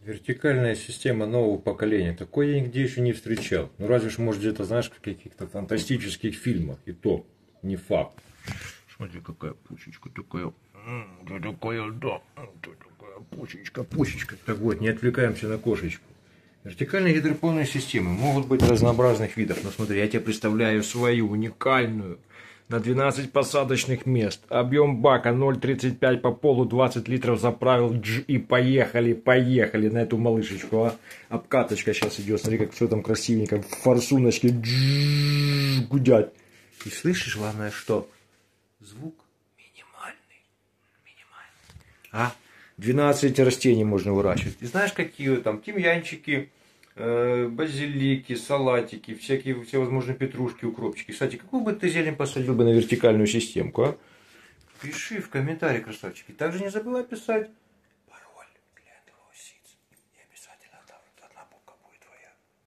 Вертикальная система нового поколения. Такой я нигде еще не встречал. Ну разве ж, может, где-то, знаешь, в каких-то фантастических фильмах. И то не факт. Смотри, какая пушечка такая. Да такая, да. Такая пушечка, пушечка. Так вот, не отвлекаемся на кошечку. Вертикальные гидропонные системы могут быть разнообразных видов. Но смотри, я тебе представляю свою уникальную. На 12 посадочных мест. Объем бака 0,35 по полу, 20 литров заправил. И поехали, поехали на эту малышечку. А? Обкаточка сейчас идет. Смотри, как все там красивенько. Форсуночки гудят. И слышишь, главное, что? Звук минимальный. Минимальный. А? 12 растений можно выращивать. И знаешь, какие там тимьянчики, базилики, салатики, всякие всевозможные петрушки, укропчики. Кстати, какую бы ты зелень посадил бы на вертикальную системку, а? Пиши в комментарии, красавчики. Также не забывай писать